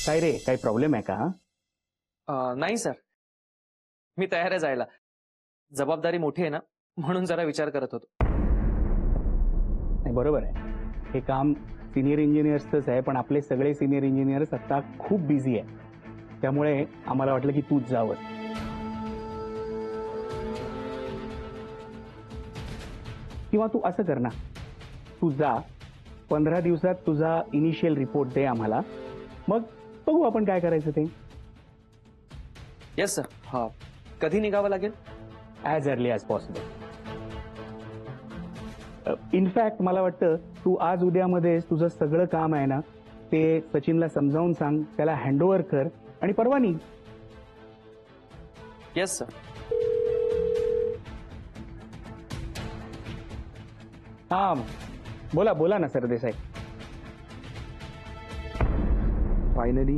काय रे, काही प्रॉब्लेम आहे का? नाही सर, मी तयार आहे जायला. जबाबदारी मोठी आहे ना, म्हणून जरा विचार करत होतो. नाही, बरोबर आहे. हे काम सिनियर इंजिनियर्सच आहे, पण आपले सगळे सिनियर इंजिनियर्स आता खूप बिझी आहे. त्यामुळे आम्हाला वाटलं की तूच जावं. किंवा तू असं कर ना, तू जा, 15 दिवसात तुझा इनिशियल रिपोर्ट दे आम्हाला, मग बघू आपण काय करायचं ते. Yes sir. हा, कधी निघावं लागेल? As early as possible. In fact मला वाटतं तू आज उद्यामध्येच तुझं सगळं काम आहे ना ते सचिनला समजावून सांग, त्याला हँडओव्हर कर आणि परवा निघ. Yes sir. हा, बोला बोला ना सरदेसाई. फायनली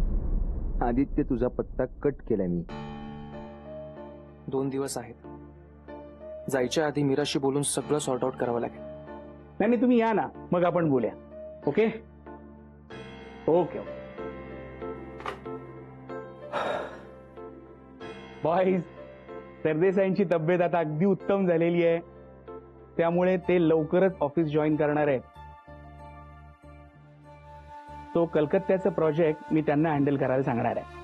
आदित्य, तुझा पत्ता कट केलाय मी. 2 दिवस आहेत. जायच्या आधी मीराशी बोलून सगळं सॉर्ट आउट करावं लागेल. नाही, तुम्ही या ना, मग आपण बोलूया. Okay okay. बॉईज, सरदेसाईंची तब्येत आता अगदी उत्तम झालेली आहे, त्यामुळे ते लवकरच ऑफिस जॉईन करणार आहेत. तो कलकत्त्याचं प्रोजेक्ट मी त्यांना हँडल करायला सांगणार आहे.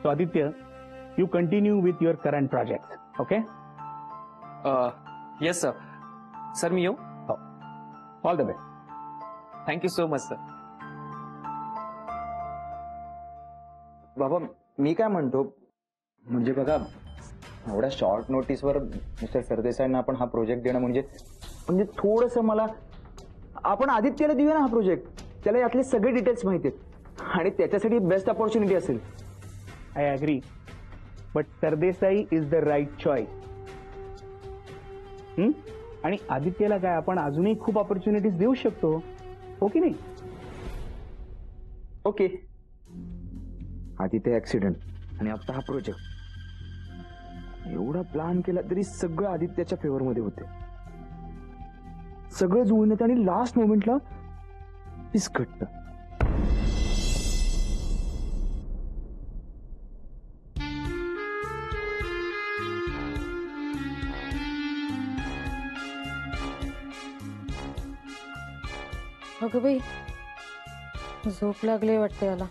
So Aditya, you continue with your current projects, okay? Yes sir. Sir मी येऊ? All the best. Thank you so much sir. बाबा, मी काय म्हणतो, म्हणजे बघा, एवढ्या शॉर्ट नोटीसवर मिस्टर सरदेसाईंना आपण हा प्रोजेक्ट देणं म्हणजे थोडंसं मला, आपण आदित्यला देऊया ना हा प्रोजेक्ट. त्याला यातले सगळे डिटेल्स माहिती आहेत आणि त्याच्यासाठी बेस्ट ऑपॉर्च्युनिटी असेल. I agree, but Sardesai is the right choice. आणि आदित्यला काय आपण अजूनही खूप ऑपॉर्च्युनिटीज देऊ शकतो, हो की नाही? ओके. आदित्य ऍक्सिडेंट आणि आता हा प्रोजेक्ट, एवढा प्लॅन केला तरी सगळं आदित्यच्या फेवरमध्ये होते. सगळं जुळून येतं आणि लास्ट मोमेंटला विस्कटतं. अगं बाई, झोप लागली वाटते याला.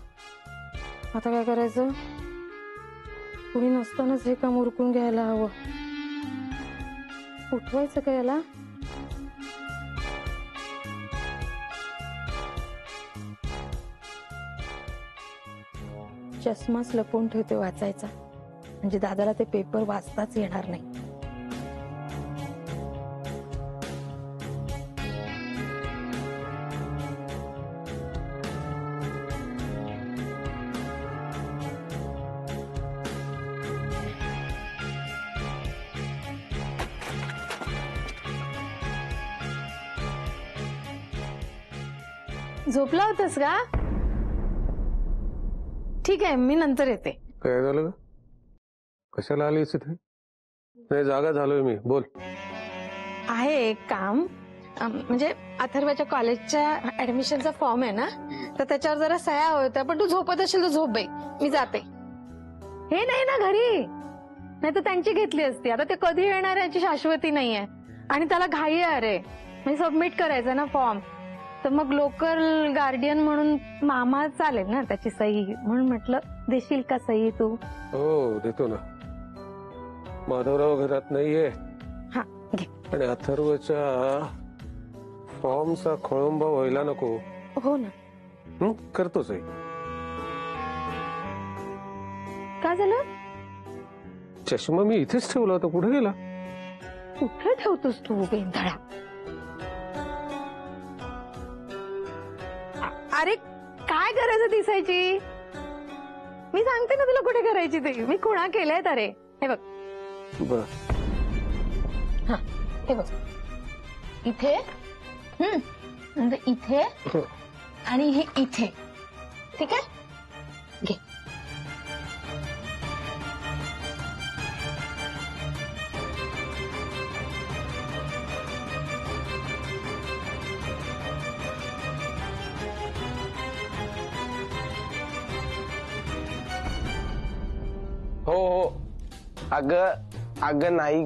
आता काय करायचं? कुणी नसतानाच हे काम उरकून घ्यायला हवं. उठवायचं का याला? चष्माच लपवून ठेवते वाचायचा, म्हणजे दादाला ते पेपर वाचताच येणार नाही. झोपला होतास का? ठीक आहे, मी नंतर येते. काय झालं? कशाला आलीस इथे? नाही, जागा झालोय मी. बोल. आहे एक काम, म्हणजे अथर्वच्या कॉलेजच्या ऍडमिशनचा फॉर्म आहे ना, तर त्याच्यावर जरा सह्या होत्या. पण तू झोपत असेल तर झोप बाई, मी जाते. हे नाही ना घरी, नाही तर त्यांची घेतली असती. आता ते कधी येणार याची शाश्वती नाहीये आणि त्याला घाई आहे. अरे म्हणजे सबमिट करायचं ना फॉर्म, तर मग लोकल गार्डियन म्हणून मामा चालेल ना त्याची सही, म्हणून म्हटलं देशील का सही तू? हो, देतो ना. माधवराव घरात नाहीये. हा घे. आणि अथर्वच्या फॉर्मचा खोळंबा व्हायला नको. हो ना. करतोच आहे. काय झालं? चष्मा मी इथेच ठेवला होता, कुठे गेला? कुठे ठेवतोस तू बेंधळा? अरे काय करायचं दिसायची? मी सांगते ना तुला कुठे करायची ते. मी खुणा केलंय अरे. हे बघ. बर. हा हे बघ, इथे, नंतर इथे आणि हे इथे. ठीक आहे, घे. अगं नाही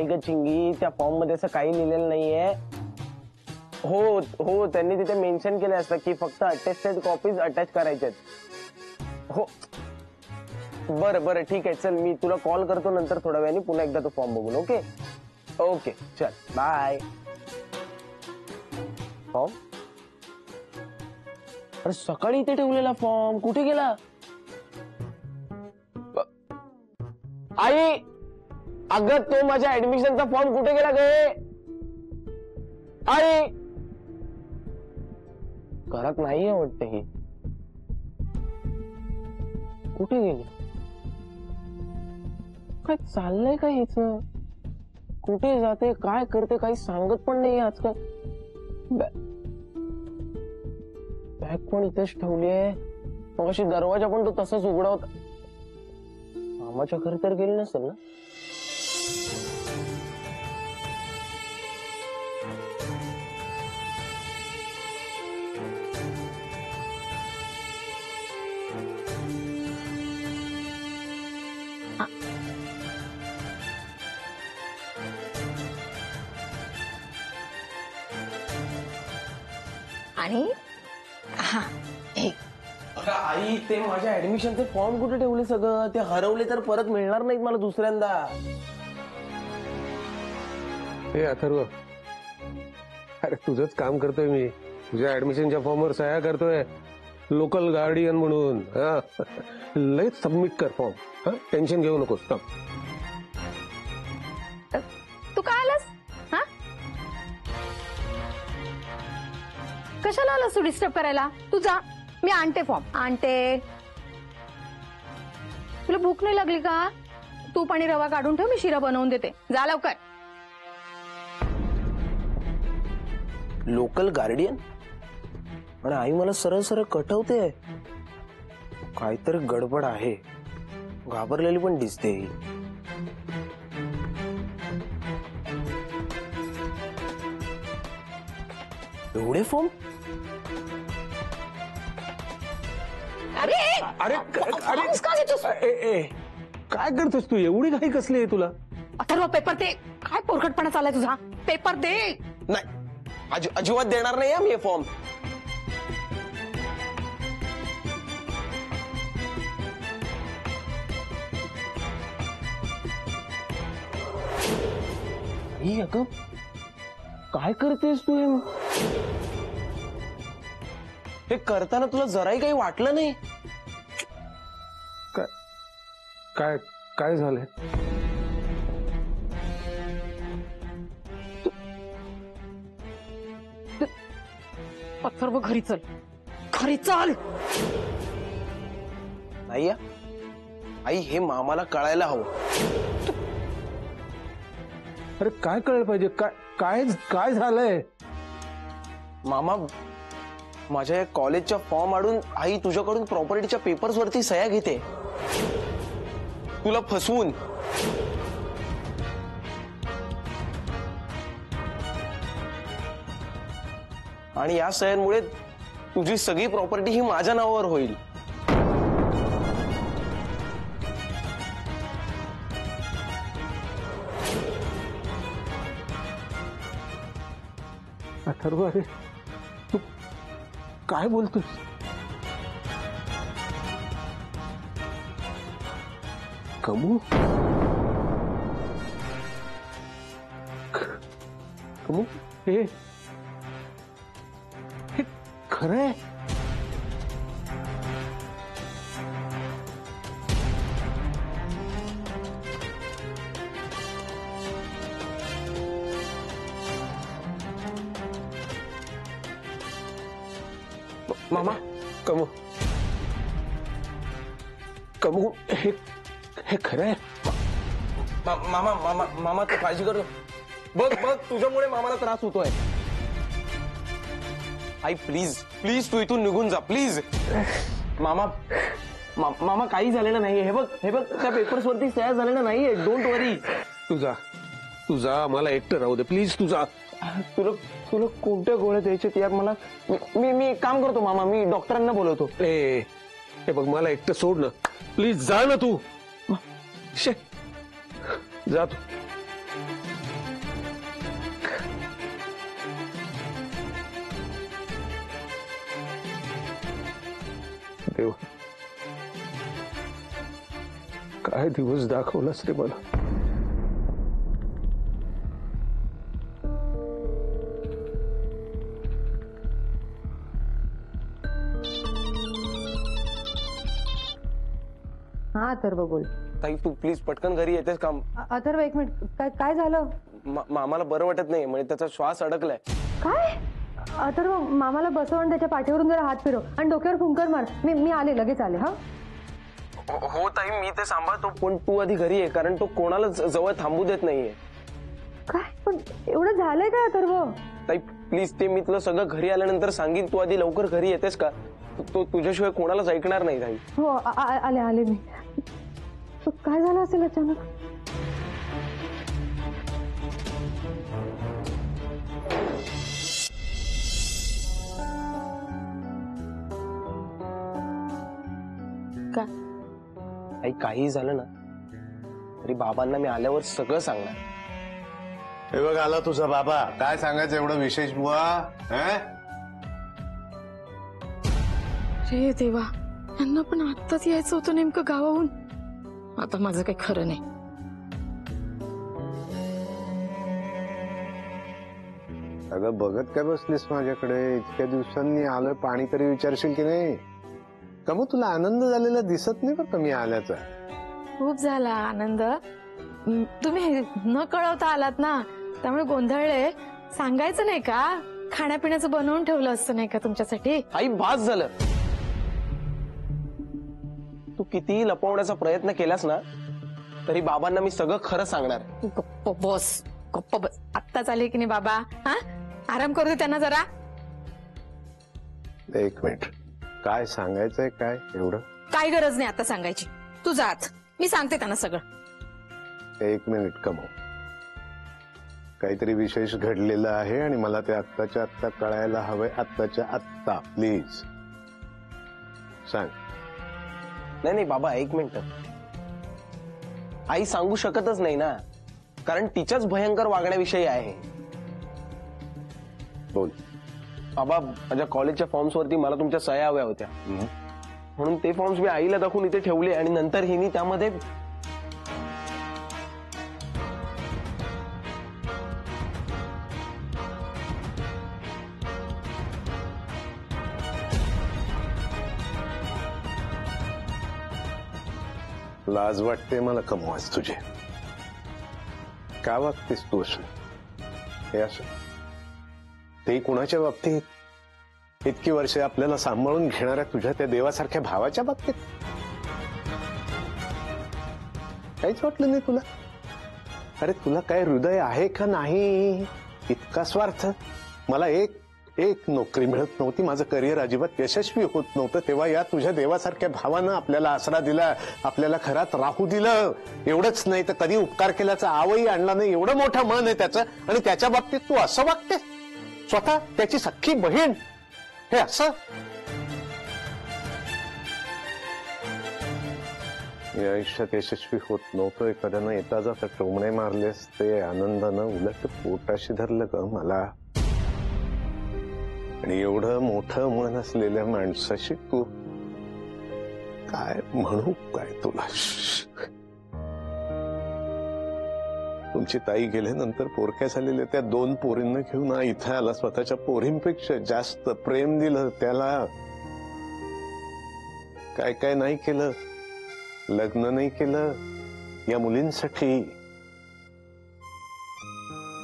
ग चिंगी, त्या फॉर्म मध्ये असं काही लिहिलेलं नाहीये. हो त्यांनी तिथे मेन्शन केलं असतं की फक्त अटेस्टेड कॉपीज अटॅच करायच्यात. हो बरं ठीक आहे, चल मी तुला कॉल करतो नंतर थोड्या वेळाने, पुन्हा एकदा तो फॉर्म बघून. ओके चल बाय. फॉर्म? अरे सकाळी इथे ठेवलेला फॉर्म कुठे गेला? आई, अगं तो माझ्या ऍडमिशनचा फॉर्म कुठे गेला गे? आई घरात नाहीये वाटतं ही. कुठे गेली? काय चाललंय का हिचं? कुठे जाते, काय करते, काही सांगत पण नाही आजकाल. बॅग पण इथेच ठेवली आहे. मग अशी दरवाजा पण तो तसाच उघडा होता. मामाच्या घरी तर गेली नसेल ना? आणि हा हे आई, ते माझ्या ऍडमिशनचे फॉर्म कुठे ठेवले सगळं? ते हरवले तर परत मिळणार नाहीत मला दुसऱ्यांदा. हे अथर्व, अरे तुझंच काम करतोय मी, तुझ्या ऍडमिशनच्या फॉर्मवर सह्या करतोय लोकल गार्डियन म्हणून. लगेच सबमिट कर फॉर्म. टेन्शन घेऊ नकोस. तू काय आलास? हा, कशाला आलास तू डिस्टर्ब करायला? तू जा, मी आणते फॉर्म, आणते. तुला भूक नाही लागली का? तूप आणि रवा काढून ठेव, मी शिरा बनवून देते. जा लवकर. Local guardian? आणि आई मला सरळ सरळ कटवते. काहीतरी गडबड आहे. घाबरलेली पण दिसते. एवढे फॉर्म? अरे अरे काय करतोस तू? एवढी घाई कसली आहे तुला? अथर्व, पेपर दे. काय पोरकटपणा चाललाय तुझा? पेपर दे. नाही, अजिबात देणार नाही मी हे फॉर्म. अगं काय करतेस तू? हे करताना तुला जराही काही वाटलं नाही? काय काय झालंय? अथर्व, घरी चल, घरी चल. नाही आई, हे मामाला कळायला हवं. अरे काय कळलं पाहिजे? काय काय काय झालंय? मामा, माझ्या या कॉलेजच्या फॉर्म आडून आई तुझ्याकडून प्रॉपर्टीच्या पेपर्स वरती सह्या घेते, तुला फसवून. आणि या सह्यांमुळे तुझी सगळी प्रॉपर्टी ही माझ्या नावावर होईल. अथर्व, अरे तू काय बोलतोस? कमू? कमू, हे खरं आहे? मामा, कमू, कमू, हे हे खरं आहे? मामा मामा मामा तू काळजी करतो. बघ तुझ्यामुळे मामाला त्रास होतोय. आई प्लीज प्लीज तू इथून निघून जा प्लीज. मामा मामा काही झालेलं नाही. हे बघ त्या पेपर्स वरती सह्या झालेल्या नाहीये. डोंट वरी. तू जा, मला एकटं राहू दे प्लीज. तू जा. तुला कोणत्या गोळ्या द्यायच्यात यार मला? मी एक काम करतो मामा, मी डॉक्टरांना बोलवतो. हे बघ, मला एकटं सोड ना प्लीज. जा ना तू. जातो. देवा, काय दिवस दाखवलास रे मला. हा अथर्व बोल. ताई तू प्लीज पटकन घरी येतेस का? अथर्व एक मिनिट, काय काय झालं? मामाला बरं वाटत नाही, म्हणजे त्याचा श्वास अडकलाय. काय? अथर्व मामाला बसव आणि त्याच्या पाठीवरून जरा हात फिरव आणि डोक्यावर फुंकर मार. मी आले, लगेच आले. हा हो ताई, मी ते सांभाळतो, पण तू आधी घरी ये, कारण तो कोणाला जवळ थांबू देत नाहीये. काय पण एवढं झालंय काय अथर्व? ताई प्लीज, ते मी तुला सगळं घरी आल्यानंतर सांगेन. तू आधी लवकर घरी येतेस का? तो तुझ्याशिवाय कोणालाच ऐकणार नाही ताई. हो आले आले मी. काय झालं असेल अचानक? का? ताई काही झालं ना तरी बाबांना मी आल्यावर सगळं सांगणार. हे बघ आला तुझा बाबा. काय सांगायचं एवढं विशेष बुवा? रे देवा, यांना पण आत्ताच यायचं होतं नेमकं गावाहून. आता माझं काही खरं नाही. अगं बघत काय बसलीस माझ्याकडे? इतक्या दिवसांनी आलोय, पाणी तरी विचारशील की नाही? का मग तुला आनंद झालेला दिसत नाही बरं का मी आल्याचा? खूप झाला आनंद. तुम्ही न कळवता आलात ना, त्यामुळे गोंधळले. सांगायचं नाही का? खाण्यापिण्याचं बनवून ठेवलं असतं नाही का तुमच्यासाठी? आई बास झालं. तू कितीही लपवण्याचा प्रयत्न केलास ना तरी बाबांना मी सगळं खरं सांगणार. गप्प बस, गप्प बस. आत्ताच आले की नाही बाबा? हा, आराम करू दे त्यांना जरा. एक मिनिट, काय सांगायचंय काय एवढं? काय गरज नाही आता सांगायची. तू जात, मी सांगते त्यांना सगळं. एक मिनिट कमव. काहीतरी विशेष घडलेलं आहे आणि मला ते आत्ताच्या आत्ता कळायला हवंय. आत्ताच्या आत्ता प्लीज सांग. नाही बाबा, एक मिनिट. आई सांगू शकतच नाही ना, कारण तिच्याच भयंकर वागण्याविषयी आहे. बोल. बाबा, माझ्या कॉलेजच्या फॉर्म्स वरती मला तुमच्या सह्या हव्या होत्या, म्हणून ते फॉर्म्स मी आईला दाखवून इथे ठेवले आणि नंतर हिनी त्यामध्ये लाज वाटते मला कमवास तुझे. का वागतेस तू असं? हे असं ते कुणाच्या बाबतीत? इतकी वर्षे आपल्याला सांभाळून घेणाऱ्या तुझ्या त्या देवासारख्या भावाच्या बाबतीत काहीच वाटलं नाही तुला? अरे तुला काय हृदय आहे का नाही? इतका स्वार्थ. मला एक नोकरी मिळत नव्हती, माझं करिअर अजिबात यशस्वी होत नव्हतं, तेव्हा या तुझ्या देवासारख्या भावानं आपल्याला आसरा दिला, आपल्याला घरात राहू दिलं. एवढंच नाही तर कधी उपकार केल्याचा आवही आणला नाही. एवढं मोठं मन आहे त्याचं, आणि त्याच्या बाबतीत तू असं वागते? स्वतः त्याची सख्खी बहीण हे असं? या आयुष्यात यशस्वी होत नव्हतं, एखाद्यानं येता जाता टोमणे मारलेस ते आनंदानं उलट पोटाशी धरलं ग मला. आणि एवढं मोठं मन असलेल्या माणसाशी तू काय म्हणू काय तुला? तुमची ताई गेल्यानंतर पोरक्या झालेल्या त्या 2 पोरींना घेऊन इथं आला. स्वतःच्या पोरींपेक्षा जास्त प्रेम दिलं त्याला. काय काय नाही केलं, लग्न नाही केलं या मुलींसाठी.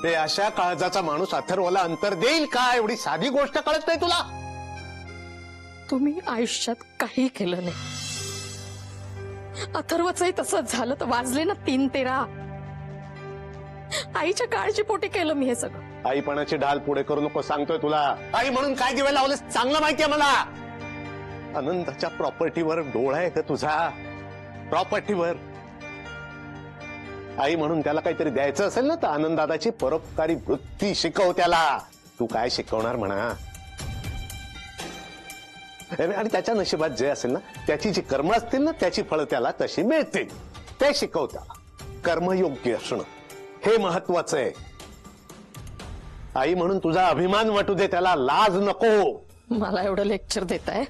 ते अशा काळजाचा माणूस अथर्वला अंतर देईल का? एवढी साधी गोष्ट कळत नाही तुला? तुम्ही आयुष्यात काही केलं नाही. अथर्वचंही तसंच झालं तर वाजले ना 3-13. आईच्या काळजी पोटी केलं मी हे सगळं. आईपणाची ढाल पुढे करू नको सांगतोय तुला. आई म्हणून काय दिवे लावलेस चांगलं माहितीये मला. आनंदाच्या प्रॉपर्टीवर डोळा आहे का तुझा? प्रॉपर्टीवर. आई म्हणून त्याला काहीतरी द्यायचं असेल ना तर आनंददादाची परोपकारी वृत्ती शिकव त्याला. तू काय शिकवणार म्हणा? आणि त्याच्या नशिबात जे असेल ना, त्याची जी कर्म असतील ना, त्याची फळं त्याला तशी मिळतील. ते शिकव त्याला. कर्मयोग्य असणं हे महत्वाचं आहे. आई म्हणून तुझा अभिमान वाटू दे, त्याला लाज नको. मला एवढं लेक्चर देताय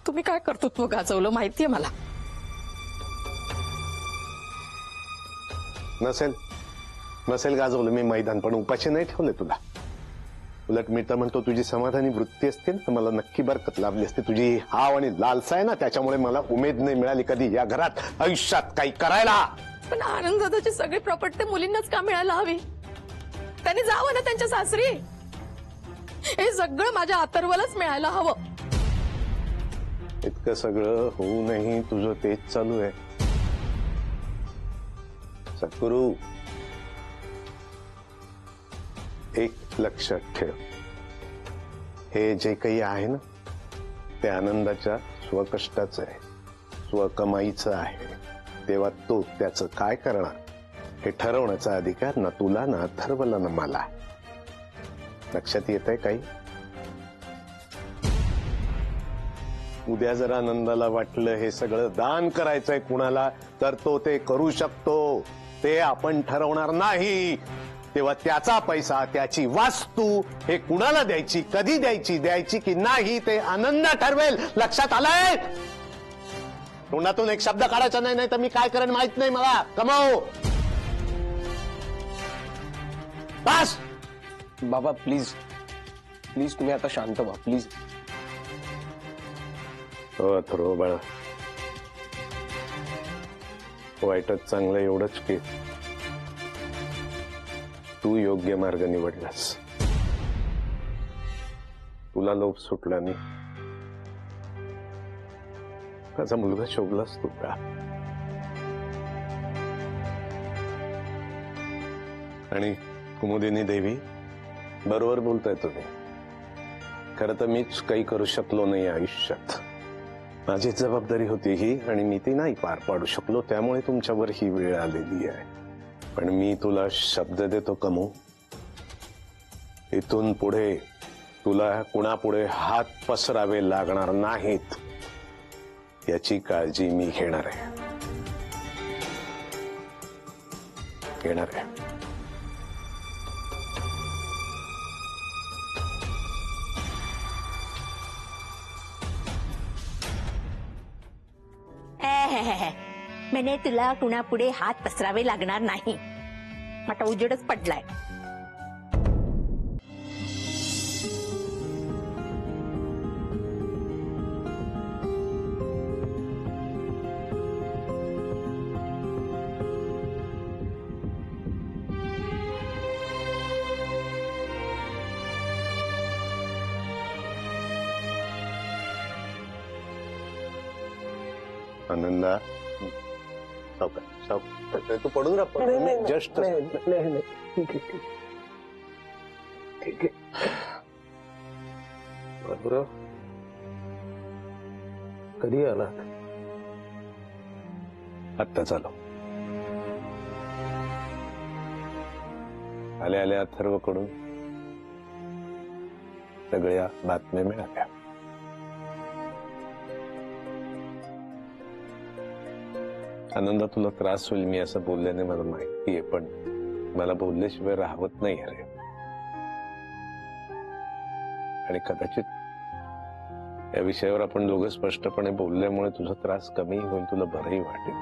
तुम्ही. काय कर्तृत्व गाजवलं माहितीये मला. नसेल गाजवलं मी मैदान, पण उपाशी नाही ठेवले तुला. उलट मी तर म्हणतो तुझी समाधानी वृत्ती असते ना, मला नक्की बरकत लाभली असते. तुझी हाव आणि लालसा आहे ना, त्याच्यामुळे मला उमेद नाही मिळाली कधी या घरात आयुष्यात काही करायला. पण आनंद दादाची सगळी प्रॉपर्टी मुलींनाच का मिळायला हवी? त्यांनी जावं ना त्यांच्या सासरी. हे सगळं माझ्या अथर्वलाच मिळायला हवं. इतकं सगळं होऊनही तुझं तेच चालू आहे. सद्गुरू, एक लक्षात ठेव, हे जे काही आहे ना ते आनंदाच्या स्वकष्टाचं आहे, स्वकमाईचं आहे. तेव्हा तो त्याचं काय करणार हे ठरवण्याचा अधिकार ना तुला, ना अथर्वला, ना मला. लक्षात येत आहे काही? उद्या जर आनंदाला वाटलं हे सगळं दान करायचंय कुणाला, तर तो ते करू शकतो. ते आपण ठरवणार नाही. तेव्हा त्याचा पैसा, त्याची वास्तू हे कुणाला द्यायची, कधी द्यायची की नाही ते आनंद ठरवेल. लक्षात आलंय? तोंडातून एक शब्द काढायचा नाही, नाही तर मी काय करेन माहित नाही मला. कमाओ बस. बाबा प्लीज प्लीज तुम्ही आता शांत व्हा प्लीज. हो अथर्व बाळा, वाईटच चांगलं एवढंच की तू योग्य मार्ग निवडलास. तुला लोभ सुटला नाही. माझा मुलगा शोभलास तू का? आणि कुमुदिनी देवी, बरोबर बोलताय तुम्ही. खरं तर मीच काही करू शकलो नाही आयुष्यात. माझी जबाबदारी होती ही आणि मी ती नाही पार पाडू शकलो, त्यामुळे तुमच्यावर ही वेळ आलेली आहे. पण मी तुला शब्द देतो कमू, इथून पुढे तुला कुणापुढे हात पसरावे लागणार नाहीत याची काळजी मी घेणार आहे. मैंने तुला कुणापुढे हात पसरावे लागणार नाही. आता उजेडच पडलाय. आनंदा, सावकाश तू पडून राहा. जस्ट ठीक आहे. बाबूराव, कधी आलात? आत्ता चालू. आल्या अथर्वकडून सगळ्या बातम्या मिळाल्या. आनंदा, तुला त्रास होईल मी असं बोलल्याने मला माहिती आहे, पण मला बोलल्याशिवाय राहवत नाही अरे. आणि कदाचित या विषयावर आपण दोघं स्पष्टपणे बोलल्यामुळे तुझा त्रास कमी होईल, तुला बरंही वाटेल.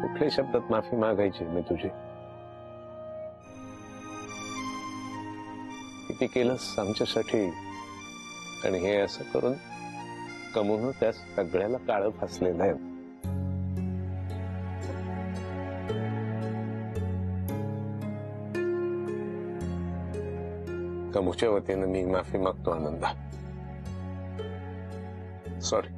कुठल्या शब्दात माफी मागायची मी तुझी? किती केलंस आमच्यासाठी, आणि हे असं करून कमून त्या सगळ्याला काळं फासलेलं आहे. कमूच्या वतीनं मी माफी मागतो आनंदा. सॉरी.